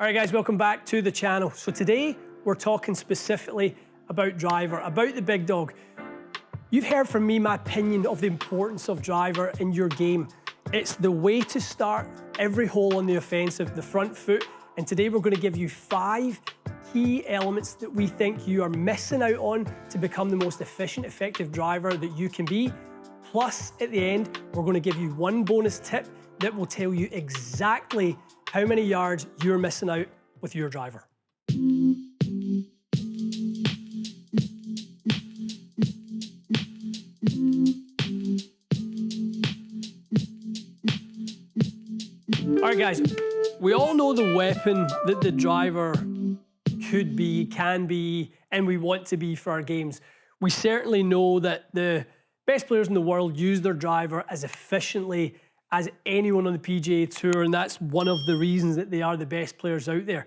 All right, guys, welcome back to the channel. So today we're talking specifically about driver, about the big dog. You've heard from me my opinion of the importance of driver in your game. It's the way to start every hole on the offensive, the front foot. And today we're going to give you 5 key elements that we think you are missing out on to become the most efficient, effective driver that you can be. Plus, at the end, we're going to give you 1 bonus tip that will tell you exactly how many yards you're missing out with your driver. All right, guys, we all know the weapon that the driver could be, can be, and we want to be for our games. We certainly know that the best players in the world use their driver as efficiently as anyone on the PGA Tour, and that's one of the reasons that they are the best players out there.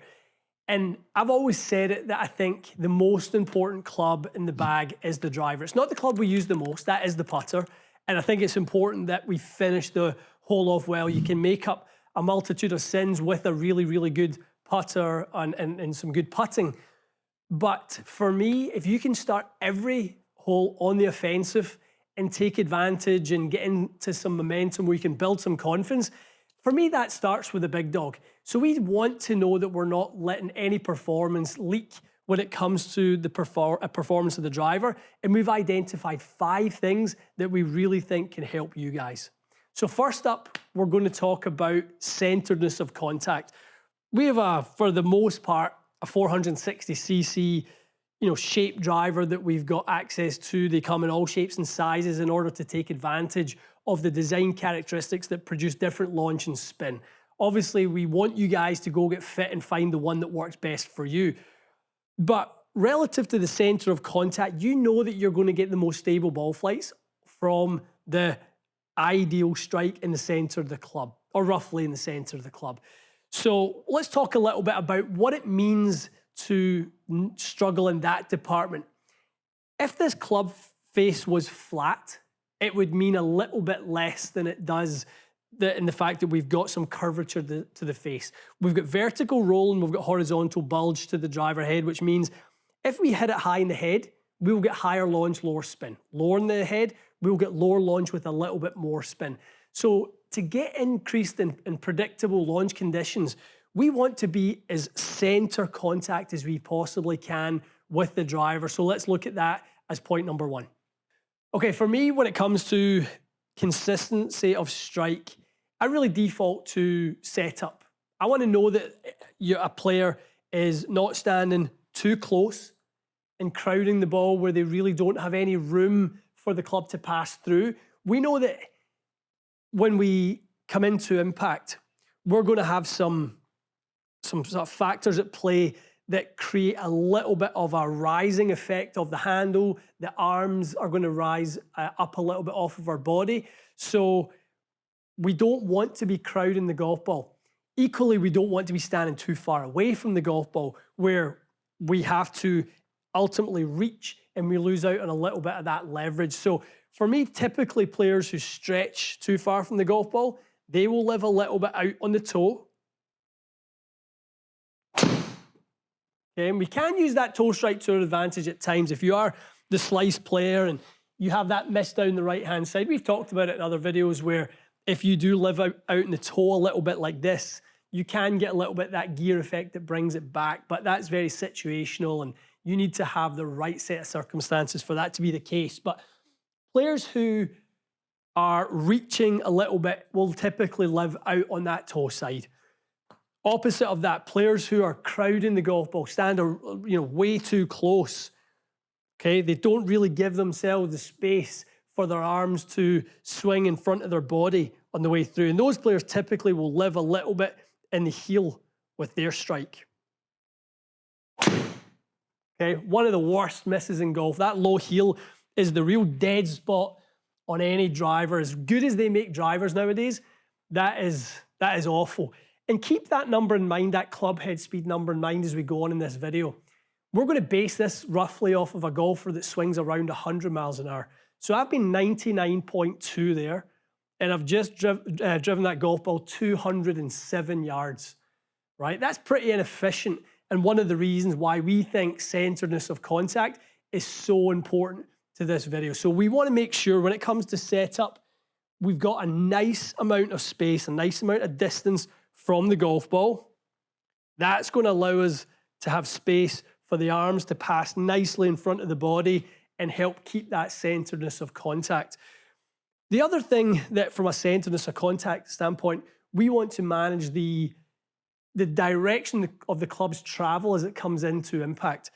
And I've always said it that I think the most important club in the bag is the driver. It's not the club we use the most, that is the putter. And I think it's important that we finish the hole off well. You can make up a multitude of sins with a really, really good putter and some good putting. But for me, if you can start every hole on the offensive and take advantage and get into some momentum where you can build some confidence, for me, that starts with a big dog. So we want to know that we're not letting any performance leak when it comes to the performance of the driver. And we've identified 5 things that we really think can help you guys. So first up, we're going to talk about centeredness of contact. We have, for the most part, a 460cc shape driver that we've got access to. They come in all shapes and sizes in order to take advantage of the design characteristics that produce different launch and spin. Obviously, we want you guys to go get fit and find the one that works best for you. But relative to the center of contact, you know that you're going to get the most stable ball flights from the ideal strike in the center of the club, or roughly in the center of the club. So let's talk a little bit about what it means to struggle in that department. If this club face was flat, it would mean a little bit less than it does in the fact that we've got some curvature to the face. We've got vertical roll and we've got horizontal bulge to the driver head, which means if we hit it high in the head, we will get higher launch, lower spin. Lower in the head, we will get lower launch with a little bit more spin. So to get increased and predictable launch conditions, we want to be as center contact as we possibly can with the driver. So let's look at that as point number 1. Okay, for me, when it comes to consistency of strike, I really default to setup. I want to know that a player is not standing too close and crowding the ball where they really don't have any room for the club to pass through. We know that when we come into impact, we're going to have some sort of factors at play that create a little bit of a rising effect of the handle. The arms are going to rise up a little bit off of our body. So we don't want to be crowding the golf ball. Equally, we don't want to be standing too far away from the golf ball where we have to ultimately reach and we lose out on a little bit of that leverage. So for me, typically players who stretch too far from the golf ball, they will live a little bit out on the toe. Okay, and we can use that toe strike to our advantage at times. If you are the slice player and you have that miss down the right-hand side, we've talked about it in other videos where if you do live out in the toe a little bit like this, you can get a little bit that gear effect that brings it back, but that's very situational and you need to have the right set of circumstances for that to be the case. But players who are reaching a little bit will typically live out on that toe side. Opposite of that, players who are crowding the golf ball, stand way too close. Okay, they don't really give themselves the space for their arms to swing in front of their body on the way through. And those players typically will live a little bit in the heel with their strike. Okay, one of the worst misses in golf. That low heel is the real dead spot on any driver. As good as they make drivers nowadays, that is awful. And keep that number in mind, that Clubhead Speed number in mind as we go on in this video. We're going to base this roughly off of a golfer that swings around 100 miles an hour. So I've been 99.2 there, and I've just driven that golf ball 207 yards. right? That's pretty inefficient, and one of the reasons why we think centeredness of contact is so important to this video. So we want to make sure when it comes to setup, we've got a nice amount of space, a nice amount of distance from the golf ball. That's going to allow us to have space for the arms to pass nicely in front of the body and help keep that centeredness of contact. The other thing that from a centeredness of contact standpoint, we want to manage the direction of the club's travel as it comes into impact.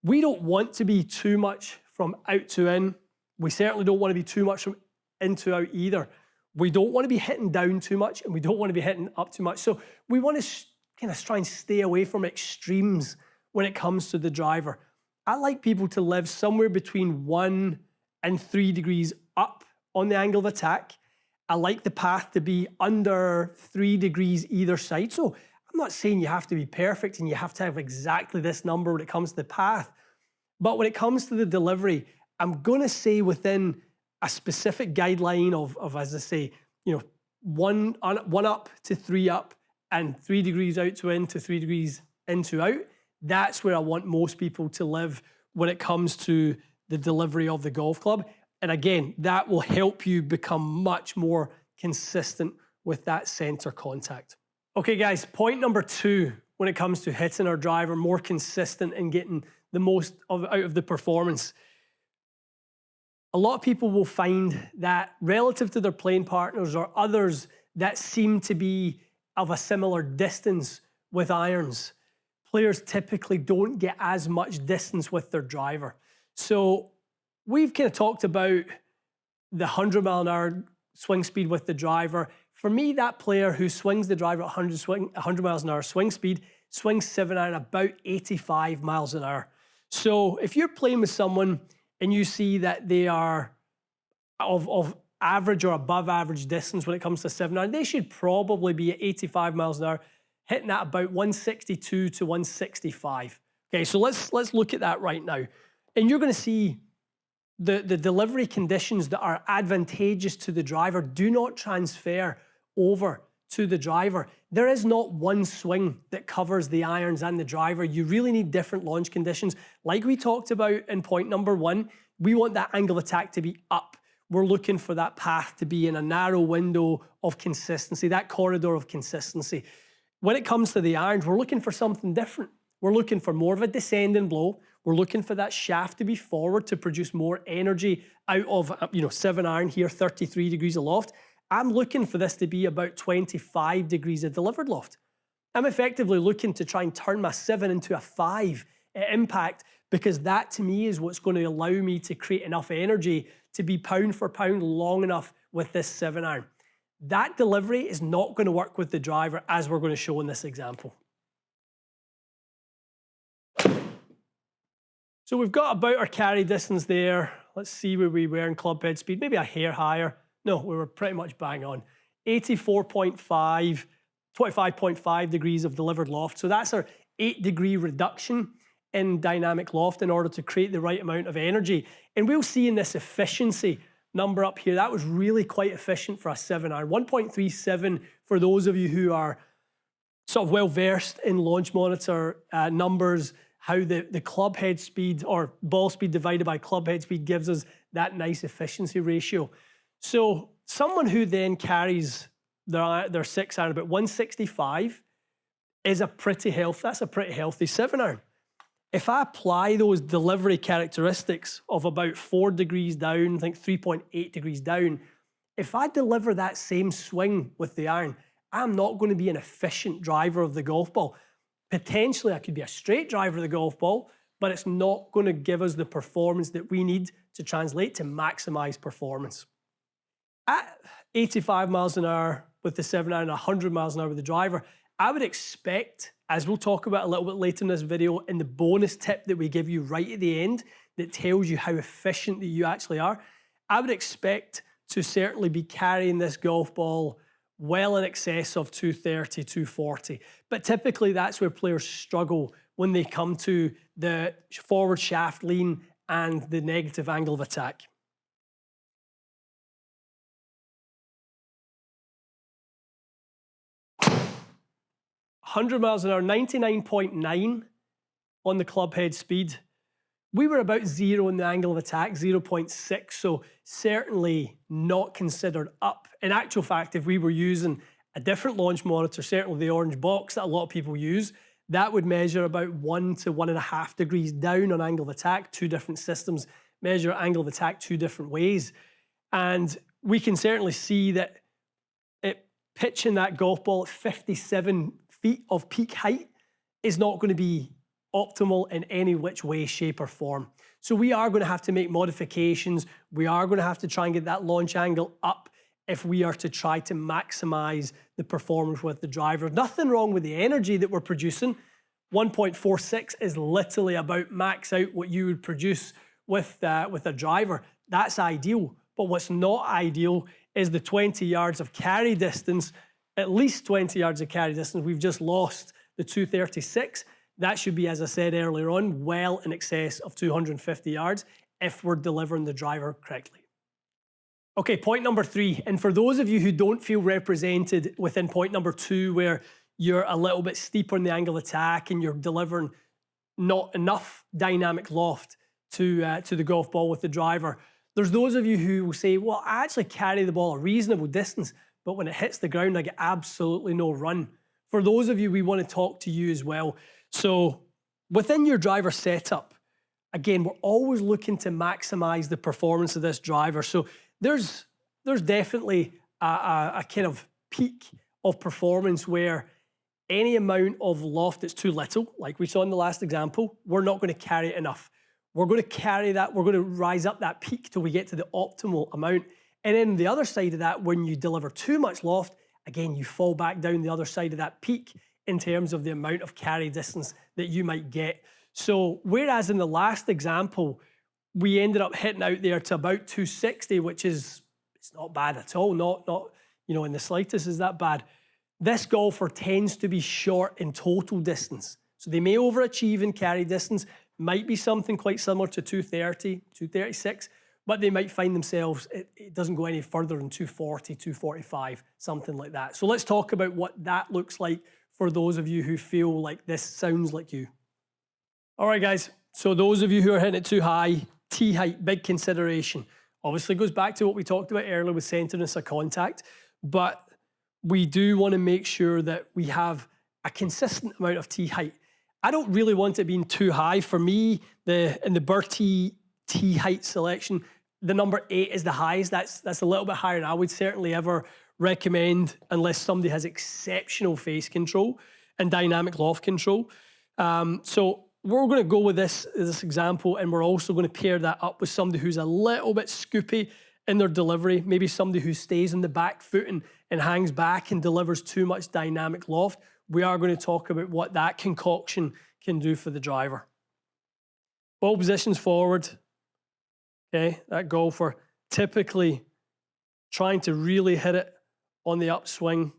We don't want to be too much from out to in. We certainly don't want to be too much from in to out either. We don't want to be hitting down too much, and we don't want to be hitting up too much. So we want to kind of try and stay away from extremes when it comes to the driver. I like people to live somewhere between 1 and 3 degrees up on the angle of attack. I like the path to be under 3 degrees either side. So I'm not saying you have to be perfect and you have to have exactly this number when it comes to the path. But when it comes to the delivery, I'm going to say within a specific guideline of as I say, you know, 1 up to 3 up and 3 degrees out to in to 3 degrees in to out. That's where I want most people to live when it comes to the delivery of the golf club. And again, that will help you become much more consistent with that center contact. Okay guys, point number 2 when it comes to hitting our driver more consistent and getting the most out of the performance. A lot of people will find that relative to their playing partners or others that seem to be of a similar distance with irons, players typically don't get as much distance with their driver. So we've kind of talked about the 100-mile-an-hour swing speed with the driver. For me, that player who swings the driver at 100 miles an hour swing speed swings 7-iron about 85 miles an hour. So if you're playing with someone and you see that they are of average or above average distance when it comes to 7-iron, they should probably be at 85 miles an hour, hitting at about 162 to 165. Okay, so let's look at that right now. And you're going to see the delivery conditions that are advantageous to the driver do not transfer over to the driver. There is not one swing that covers the irons and the driver. You really need different launch conditions. Like we talked about in point number 1, we want that angle of attack to be up. We're looking for that path to be in a narrow window of consistency, that corridor of consistency. When it comes to the irons, we're looking for something different. We're looking for more of a descending blow. We're looking for that shaft to be forward to produce more energy out of 7-iron here, 33 degrees of loft. I'm looking for this to be about 25 degrees of delivered loft. I'm effectively looking to try and turn my 7 into a 5 at impact, because that to me is what's going to allow me to create enough energy to be pound for pound long enough with this 7-iron. That delivery is not going to work with the driver, as we're going to show in this example. So we've got about our carry distance there. Let's see where we were in clubhead speed, maybe a hair higher. No, we were pretty much bang on. 25.5 degrees of delivered loft. So that's our 8-degree reduction in dynamic loft in order to create the right amount of energy. And we'll see in this efficiency number up here, that was really quite efficient for a 7-iron. 1.37 for those of you who are sort of well versed in launch monitor numbers, how the club head speed or ball speed divided by club head speed gives us that nice efficiency ratio. So someone who then carries their 6-iron about 165 is that's a pretty healthy 7-iron. If I apply those delivery characteristics of about 4 degrees down, I think 3.8 degrees down, if I deliver that same swing with the iron, I'm not going to be an efficient driver of the golf ball. Potentially, I could be a straight driver of the golf ball, but it's not going to give us the performance that we need to translate to maximize performance. At 85 miles an hour with the 7-iron, 100 miles an hour with the driver, I would expect, as we'll talk about a little bit later in this video, in the bonus tip that we give you right at the end that tells you how efficient that you actually are, I would expect to certainly be carrying this golf ball well in excess of 230, 240. But typically that's where players struggle when they come to the forward shaft lean and the negative angle of attack. 100 miles an hour, 99.9 on the Clubhead Speed. We were about 0 in the angle of attack, 0.6, so certainly not considered up. In actual fact, if we were using a different launch monitor, certainly the orange box that a lot of people use, that would measure about 1 to 1.5 degrees down on angle of attack. Two different systems measure angle of attack two different ways. And we can certainly see that pitching that golf ball at 57 feet of peak height is not going to be optimal in any which way, shape or form. So we are going to have to make modifications. We are going to have to try and get that launch angle up if we are to try to maximize the performance with the driver. Nothing wrong with the energy that we're producing. 1.46 is literally about max out what you would produce with a driver. That's ideal. But what's not ideal is the 20 yards of carry distance, at least 20 yards of carry distance. We've just lost the 236. That should be, as I said earlier on, well in excess of 250 yards if we're delivering the driver correctly. Okay, point number 3. And for those of you who don't feel represented within point number 2, where you're a little bit steeper in the angle of attack and you're delivering not enough dynamic loft to the golf ball with the driver, there's those of you who will say, well, I actually carry the ball a reasonable distance, but when it hits the ground, I get absolutely no run. For those of you, we want to talk to you as well. So within your driver setup, again, we're always looking to maximize the performance of this driver. So there's definitely a kind of peak of performance where any amount of loft that's too little, like we saw in the last example, we're not going to carry it enough. We're going to carry that, we're going to rise up that peak till we get to the optimal amount. And then the other side of that, when you deliver too much loft, again, you fall back down the other side of that peak in terms of the amount of carry distance that you might get. So whereas in the last example, we ended up hitting out there to about 260, which is, it's not bad at all, not in the slightest is that bad. This golfer tends to be short in total distance. So they may overachieve in carry distance, might be something quite similar to 230, 236, but they might find themselves, it doesn't go any further than 240, 245, something like that. So let's talk about what that looks like for those of you who feel like this sounds like you. All right, guys. So those of you who are hitting it too high, tee height, big consideration. Obviously goes back to what we talked about earlier with centeredness of contact, but we do want to make sure that we have a consistent amount of tee height. I don't really want it being too high. For me, in the Bertie tee height selection, the number 8 is the highest. That's a little bit higher than I would certainly ever recommend unless somebody has exceptional face control and dynamic loft control. So we're going to go with this example, and we're also going to pair that up with somebody who's a little bit scoopy in their delivery, maybe somebody who stays on the back foot and hangs back and delivers too much dynamic loft. We are going to talk about what that concoction can do for the driver. Ball positions forward. Okay, that golfer typically trying to really hit it on the upswing.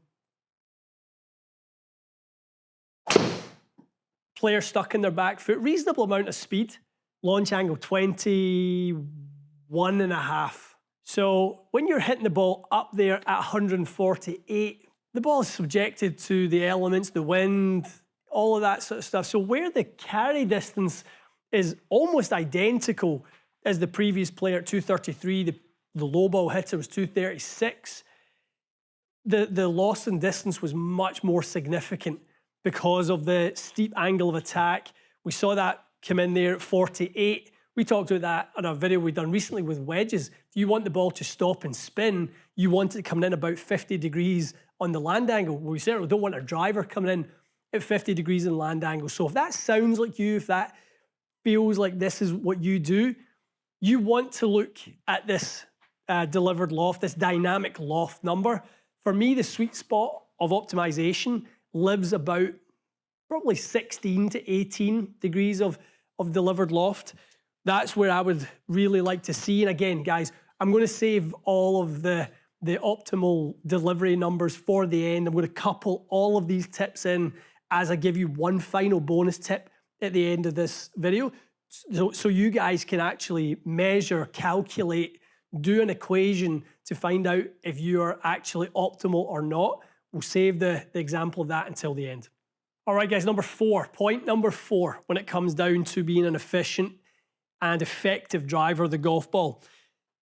Player stuck in their back foot, reasonable amount of speed. Launch angle 21.5. So when you're hitting the ball up there at 148, the ball is subjected to the elements, the wind, all of that sort of stuff. So where the carry distance is almost identical as the previous player at 233, the low ball hitter was 236, the loss in distance was much more significant because of the steep angle of attack. We saw that come in there at 48. We talked about that in a video we've done recently with wedges. If you want the ball to stop and spin, you want it coming in about 50 degrees on the land angle. We certainly don't want our driver coming in at 50 degrees in land angle. So if that sounds like you, if that feels like this is what you do, you want to look at this delivered loft, this dynamic loft number. For me, the sweet spot of optimization lives about probably 16 to 18 degrees of delivered loft. That's where I would really like to see. And again, guys, I'm going to save all of the optimal delivery numbers for the end. I'm going to couple all of these tips in as I give you one final bonus tip at the end of this video. So you guys can actually measure, calculate, do an equation to find out if you are actually optimal or not. We'll save the example of that until the end. All right, guys, point number four, when it comes down to being an efficient and effective driver of the golf ball.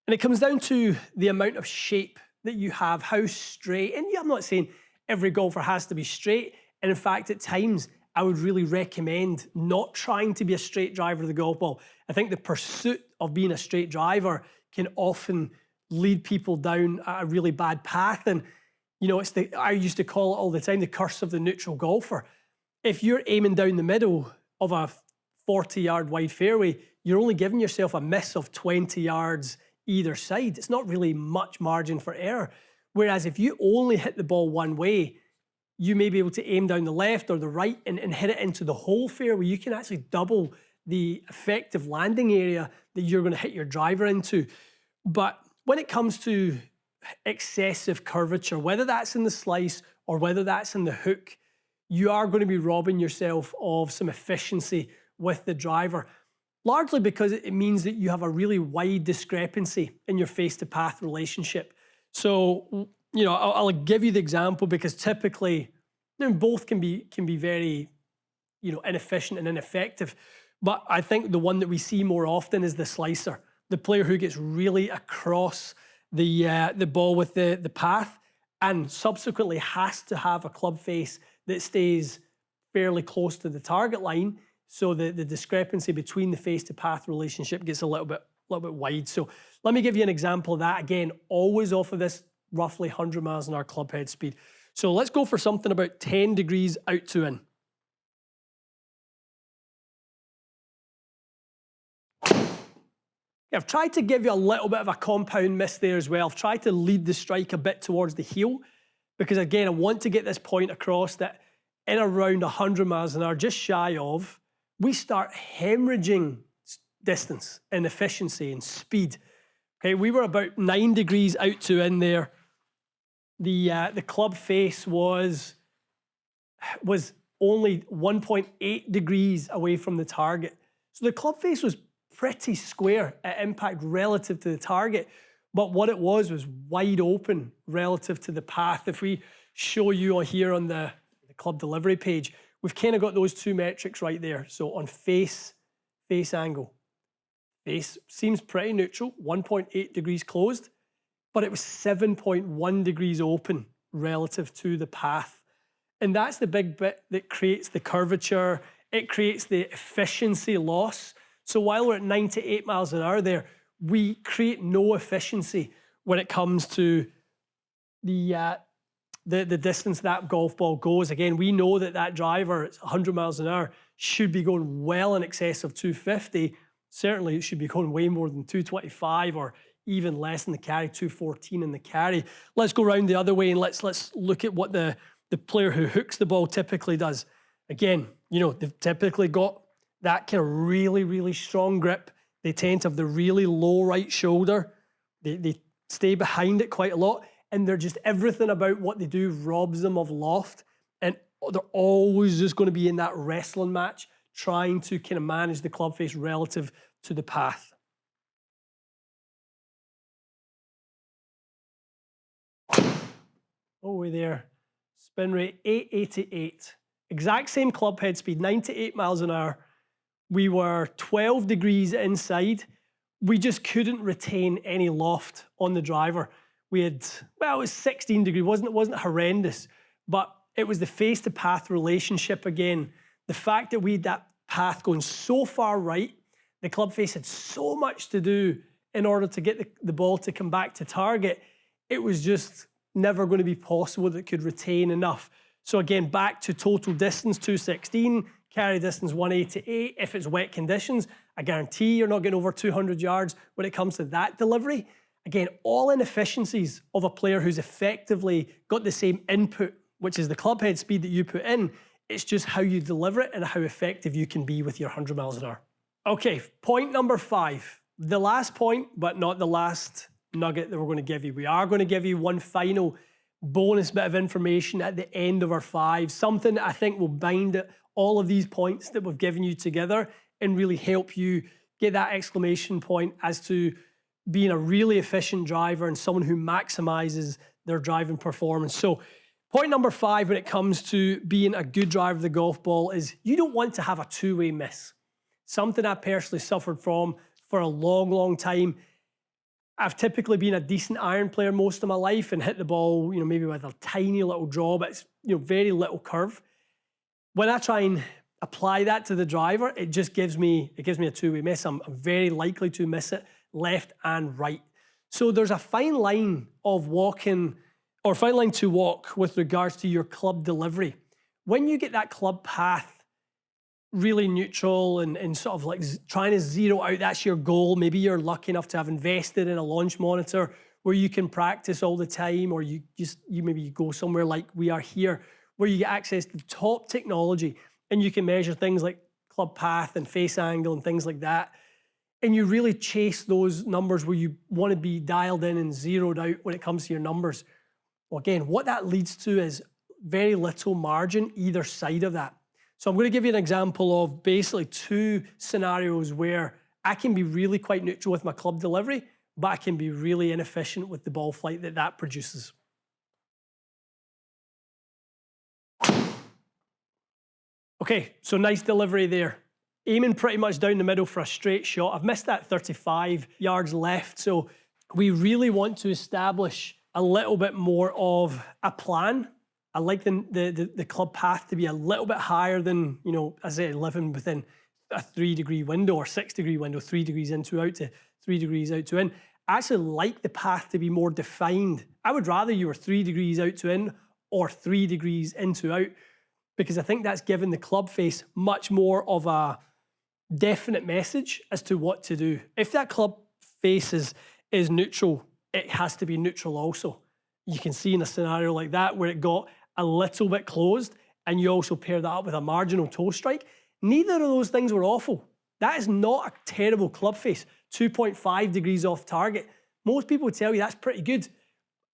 And it comes down to the amount of shape that you have, how straight, and I'm not saying every golfer has to be straight. And in fact, at times, I would really recommend not trying to be a straight driver of the golf ball. I think the pursuit of being a straight driver can often lead people down a really bad path. And, you know, I used to call it all the time, the curse of the neutral golfer. If you're aiming down the middle of a 40-yard wide fairway, you're only giving yourself a miss of 20 yards either side. It's not really much margin for error. Whereas if you only hit the ball one way, you may be able to aim down the left or the right and hit it into the whole fairway. You can actually double the effective landing area that you're going to hit your driver into. But when it comes to excessive curvature, whether that's in the slice or whether that's in the hook, you are going to be robbing yourself of some efficiency with the driver, largely because it means that you have a really wide discrepancy in your face-to-path relationship. So, you know, I'll give you the example because typically, you know, both can be very, you know, inefficient and ineffective. But I think the one that we see more often is the slicer, the player who gets really across the ball with the path and subsequently has to have a club face that stays fairly close to the target line. So the discrepancy between the face-to-path relationship gets a little bit wide. So let me give you an example of that. Again, always off of this roughly 100 miles an hour club head speed. So let's go for something about 10 degrees out to in. I've tried to give you a little bit of a compound miss there as well. I've tried to lead the strike a bit towards the heel because, again, I want to get this point across that in around 100 miles an hour, just shy of, we start hemorrhaging distance and efficiency and speed. Okay, we were about 9 degrees out to in there. The club face was only 1.8 degrees away from the target. So the club face was pretty square at impact relative to the target, but what it was wide open relative to the path. If we show you here on the club delivery page, we've kind of got those two metrics right there. So on face angle, face seems pretty neutral, 1.8 degrees closed, but it was 7.1 degrees open relative to the path. And that's the big bit that creates the curvature. It creates the efficiency loss. So while we're at 98 miles an hour there, we create no efficiency when it comes to the distance that golf ball goes. Again, we know that driver at 100 miles an hour should be going well in excess of 250. Certainly, it should be going way more than 225 or even less in the carry, 214 in the carry. Let's go around the other way and let's look at what the player who hooks the ball typically does. Again, you know, they've typically got that kind of really, really strong grip. They tend to have the really low right shoulder. They stay behind it quite a lot. And they're just, everything about what they do robs them of loft. And they're always just going to be in that wrestling match, trying to kind of manage the club face relative to the path. Over there, spin rate 888. Exact same club head speed, 98 miles an hour. We were 12 degrees inside. We just couldn't retain any loft on the driver. We had, well, it was 16 degrees. It wasn't horrendous, but it was the face-to-path relationship again. The fact that we had that path going so far right, the club face had so much to do in order to get the ball to come back to target. It was just never going to be possible that it could retain enough. So again, back to total distance, 216, carry distance 188. If it's wet conditions, I guarantee you're not getting over 200 yards when it comes to that delivery. Again, all inefficiencies of a player who's effectively got the same input, which is the club head speed that you put in. It's just how you deliver it and how effective you can be with your 100 miles an hour. Okay, point number 5. The last point, but not the last nugget that we're going to give you. We are going to give you one final bonus bit of information at the end of our 5. Something that I think will bind all of these points that we've given you together and really help you get that exclamation point as to being a really efficient driver and someone who maximizes their driving performance. So Point number 5 when it comes to being a good driver of the golf ball is you don't want to have a two-way miss. Something I personally suffered from for a long, long time. I've typically been a decent iron player most of my life and hit the ball, maybe with a tiny little draw, but it's, very little curve. When I try and apply that to the driver, it just gives me a two-way miss. I'm very likely to miss it left and right. So there's a fine line of walking, or fine line to walk with regards to your club delivery. When you get that club path really neutral and sort of like trying to zero out, that's your goal. Maybe you're lucky enough to have invested in a launch monitor where you can practice all the time, or you maybe go somewhere like we are here where you get access to top technology and you can measure things like club path and face angle and things like that. And you really chase those numbers where you want to be dialed in and zeroed out when it comes to your numbers. Well, again, what that leads to is very little margin either side of that. So I'm going to give you an example of basically 2 scenarios where I can be really quite neutral with my club delivery, but I can be really inefficient with the ball flight that produces. Okay, so nice delivery there. Aiming pretty much down the middle for a straight shot. I've missed that 35 yards left, so we really want to establish a little bit more of a plan. I like the club path to be a little bit higher than, as I say, living within a 3-degree window or 6-degree window, 3 degrees in to out to 3 degrees out to in. I actually like the path to be more defined. I would rather you were 3 degrees out to in or 3 degrees in to out, because I think that's given the club face much more of a definite message as to what to do. If that club face is neutral, it has to be neutral also. You can see in a scenario like that where it got a little bit closed and you also pair that up with a marginal toe strike. Neither of those things were awful. That is not a terrible club face. 2.5 degrees off target. Most people would tell you that's pretty good.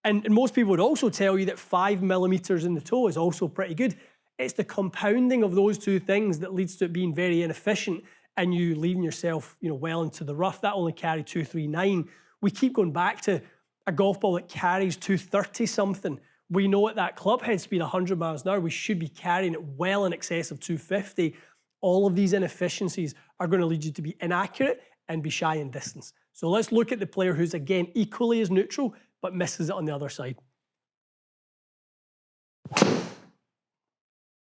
And most people would also tell you that 5 millimeters in the toe is also pretty good. It's the compounding of those 2 things that leads to it being very inefficient and you leaving yourself, well into the rough. That only carried 239. We keep going back to a golf ball that carries 230 something. We know at that clubhead speed, 100 miles an hour, we should be carrying it well in excess of 250. All of these inefficiencies are going to lead you to be inaccurate and be shy in distance. So let's look at the player who's, again, equally as neutral, but misses it on the other side.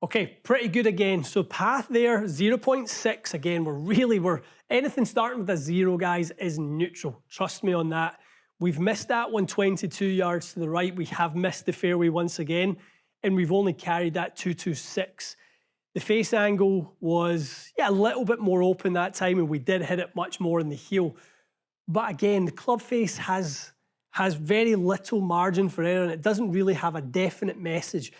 Okay, pretty good again. So path there, 0.6. Again, we're anything starting with a 0, guys, is neutral. Trust me on that. We've missed that one 22 yards to the right. We have missed the fairway once again, and we've only carried that 226. The face angle was, a little bit more open that time, and we did hit it much more in the heel. But again, the club face has very little margin for error, and it doesn't really have a definite message.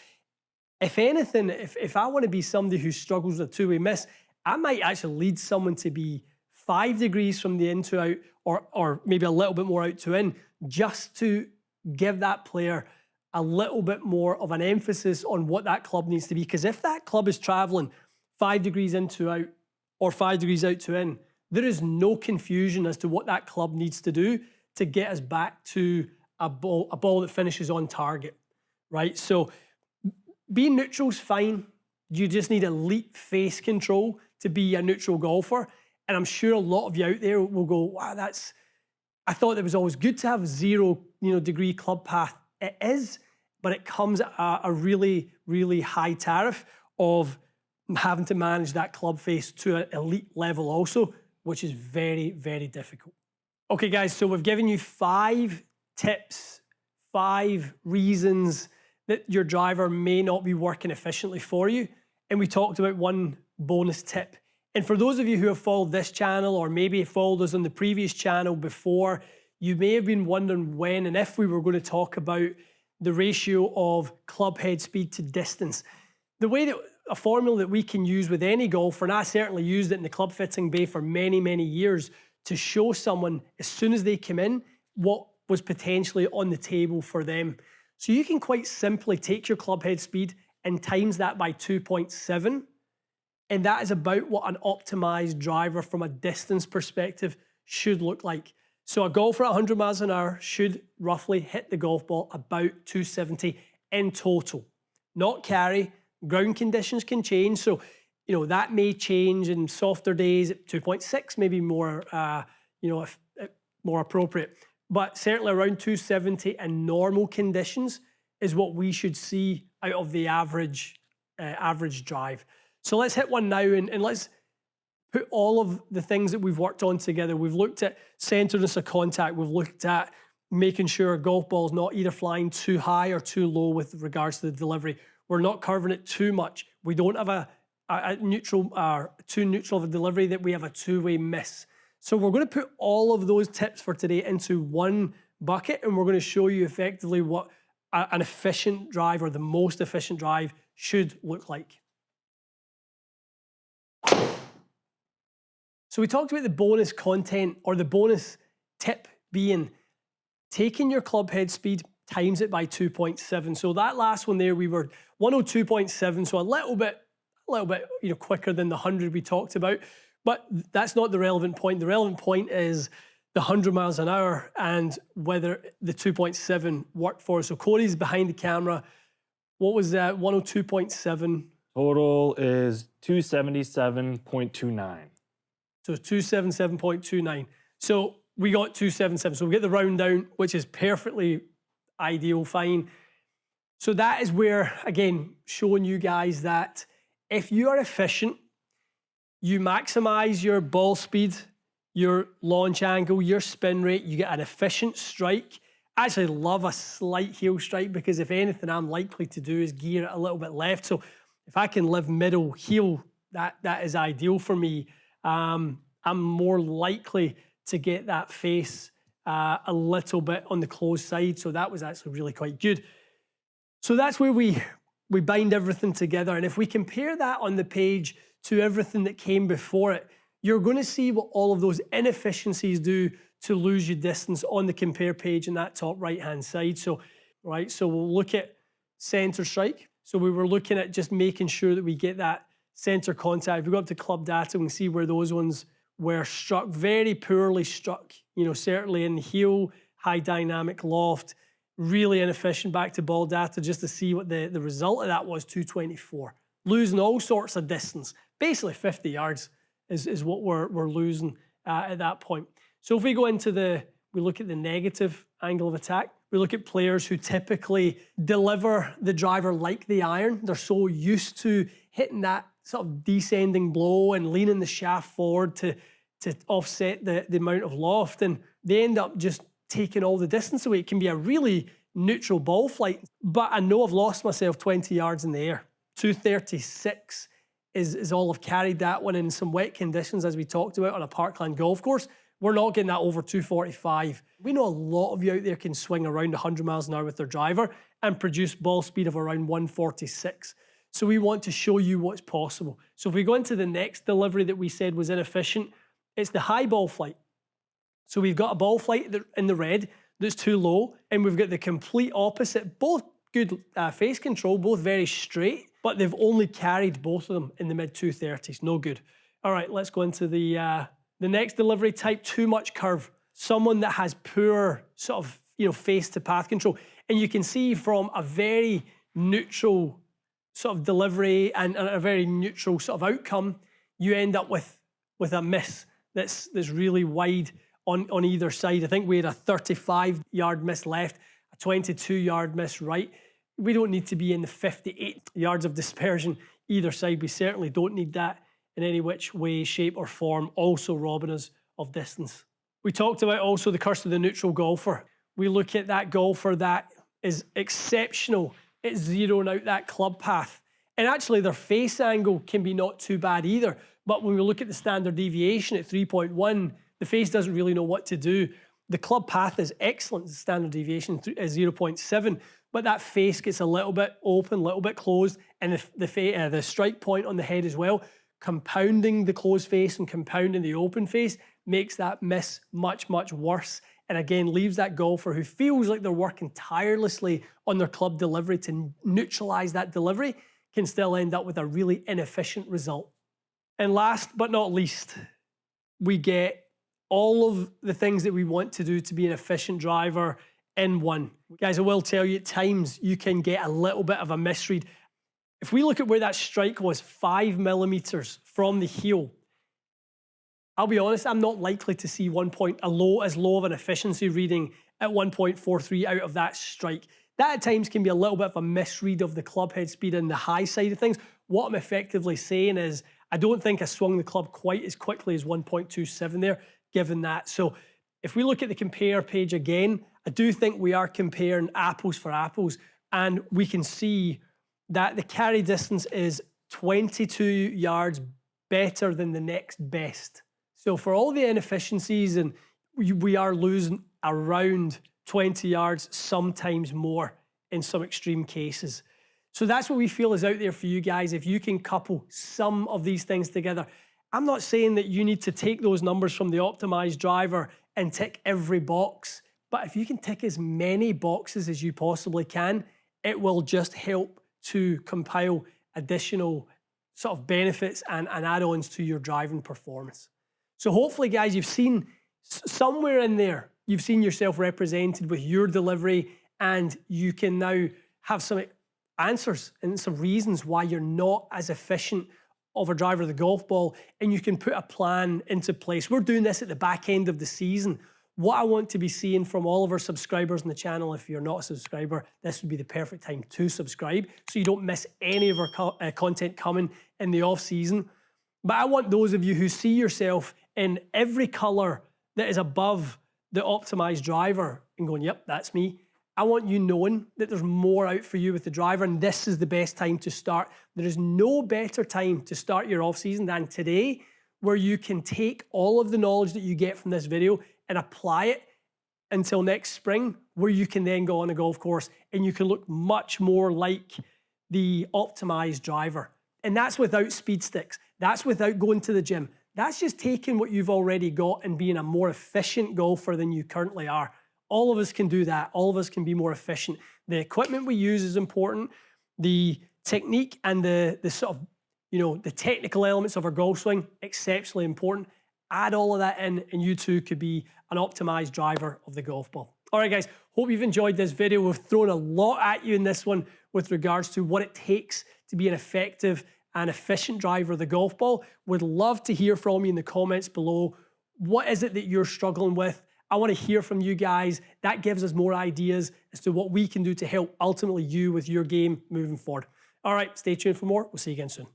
If anything, if I want to be somebody who struggles with a two-way miss, I might actually lead someone to be 5 degrees from the in to out, or maybe a little bit more out to in, just to give that player a little bit more of an emphasis on what that club needs to be. Because if that club is traveling 5 degrees in to out or 5 degrees out to in, there is no confusion as to what that club needs to do to get us back to a ball that finishes on target, right? So being neutral is fine. You just need elite face control to be a neutral golfer. And I'm sure a lot of you out there will go, wow, I thought it was always good to have 0 degree club path. It is, but it comes at a really, really high tariff of having to manage that club face to an elite level also, which is very, very difficult. Okay, guys, so we've given you 5 tips, 5 reasons that your driver may not be working efficiently for you. And we talked about one bonus tip. And for those of you who have followed this channel, or maybe followed us on the previous channel before, you may have been wondering when and if we were going to talk about the ratio of club head speed to distance. The way that a formula that we can use with any golfer, and I certainly used it in the club fitting bay for many, many years, to show someone as soon as they come in what was potentially on the table for them. So you can quite simply take your club head speed and times that by 2.7, and that is about what an optimized driver from a distance perspective should look like. So a golfer at 100 miles an hour should roughly hit the golf ball about 270 in total, not carry. Ground conditions can change, so that may change in softer days at 2.6, maybe more, more appropriate. But certainly around 270 in normal conditions is what we should see out of the average drive. So let's hit one now and let's put all of the things that we've worked on together. We've looked at centeredness of contact. We've looked at making sure a golf ball's not either flying too high or too low with regards to the delivery. We're not curving it too much. We don't have a neutral or too neutral of a delivery that we have a two-way miss. So we're going to put all of those tips for today into one bucket, and we're going to show you effectively what an efficient drive or the most efficient drive should look like. So we talked about the bonus content or the bonus tip being taking your club head speed times it by 2.7. So that last one there, we were 102.7, so a little bit quicker than the 100 we talked about. But that's not the relevant point. The relevant point is the 100 miles an hour and whether the 2.7 worked for us. So Corey's behind the camera. What was that? 102.7. Total is 277.29. So 277.29. So we got 277. So we get the round down, which is perfectly ideal, fine. So that is where, again, showing you guys that if you are efficient, you maximize your ball speed, your launch angle, your spin rate, you get an efficient strike. I actually love a slight heel strike because if anything I'm likely to do is gear it a little bit left. So if I can live middle heel, that is ideal for me. I'm more likely to get that face a little bit on the closed side. So that was actually really quite good. So that's where we bind everything together. And if we compare that on the page to everything that came before it, you're going to see what all of those inefficiencies do to lose you distance on the compare page in that top right-hand side. So we'll look at center strike. So we were looking at just making sure that we get that center contact. If we go up to club data, we can see where those ones were struck, very poorly struck, certainly in the heel, high dynamic loft, really inefficient. Back to ball data just to see what the result of that was, 224. Losing all sorts of distance. Basically 50 yards is what we're losing at that point. So if we go into we look at the negative angle of attack, we look at players who typically deliver the driver like the iron. They're so used to hitting that sort of descending blow and leaning the shaft forward to offset the amount of loft, and they end up just taking all the distance away. It can be a really neutral ball flight, but I know I've lost myself 20 yards in the air. 236 is all I've carried that one in some wet conditions, as we talked about on a parkland golf course. We're not getting that over 245. We know a lot of you out there can swing around 100 miles an hour with their driver and produce ball speed of around 146. So we want to show you what's possible. So if we go into the next delivery that we said was inefficient, it's the high ball flight. So we've got a ball flight in the red that's too low, and we've got the complete opposite, both good face control, both very straight, but they've only carried both of them in the mid 230s, no good. All right, let's go into the next delivery type, too much curve. Someone that has poor sort of, face to path control. And you can see from a very neutral sort of delivery and a very neutral sort of outcome, you end up with a miss that's really wide on either side. I think we had a 35-yard miss left, a 22-yard miss right. We don't need to be in the 58 yards of dispersion either side. We certainly don't need that in any which way, shape or form, also robbing us of distance. We talked about also the curse of the neutral golfer. We look at that golfer that is exceptional at zeroing out that club path. And actually their face angle can be not too bad either. But when we look at the standard deviation at 3.1, the face doesn't really know what to do. The club path is excellent. The standard deviation is 0.7, but that face gets a little bit open, a little bit closed, and the strike point on the head as well, compounding the closed face and compounding the open face makes that miss much, much worse. And again, leaves that golfer who feels like they're working tirelessly on their club delivery to neutralize that delivery, can still end up with a really inefficient result. And last but not least, we get all of the things that we want to do to be an efficient driver in one. Guys, I will tell you, at times you can get a little bit of a misread. If we look at where that strike was, 5 millimeters from the heel, I'll be honest, I'm not likely to see as low of an efficiency reading at 1.43 out of that strike. That at times can be a little bit of a misread of the club head speed and the high side of things. What I'm effectively saying is, I don't think I swung the club quite as quickly as 1.27 there, given that. So if we look at the compare page again, I do think we are comparing apples for apples, and we can see that the carry distance is 22 yards better than the next best. So for all the inefficiencies, and we are losing around 20 yards, sometimes more in some extreme cases. So that's what we feel is out there for you guys. If you can couple some of these things together, I'm not saying that you need to take those numbers from the optimized driver and tick every box, but if you can tick as many boxes as you possibly can, it will just help to compile additional sort of benefits and add-ons to your driving performance. So hopefully, guys, you've seen somewhere in there, you've seen yourself represented with your delivery, and you can now have some answers and some reasons why you're not as efficient of a driver of the golf ball, and you can put a plan into place. We're doing this at the back end of the season. What I want to be seeing from all of our subscribers on the channel, if you're not a subscriber, this would be the perfect time to subscribe so you don't miss any of our content coming in the off season. But I want those of you who see yourself in every color that is above the optimized driver and going, yep, that's me. I want you knowing that there's more out for you with the driver, and this is the best time to start. There is no better time to start your off season than today, where you can take all of the knowledge that you get from this video and apply it until next spring, where you can then go on a golf course and you can look much more like the optimized driver. And that's without speed sticks. That's without going to the gym. That's just taking what you've already got and being a more efficient golfer than you currently are. All of us can do that. All of us can be more efficient. The equipment we use is important. The technique and the sort of, the technical elements of our golf swing, exceptionally important. Add all of that in, and you too could be an optimized driver of the golf ball. All right, guys, hope you've enjoyed this video. We've thrown a lot at you in this one with regards to what it takes to be an effective and efficient driver of the golf ball. Would love to hear from you in the comments below. What is it that you're struggling with? I want to hear from you guys. That gives us more ideas as to what we can do to help ultimately you with your game moving forward. All right, stay tuned for more. We'll see you again soon.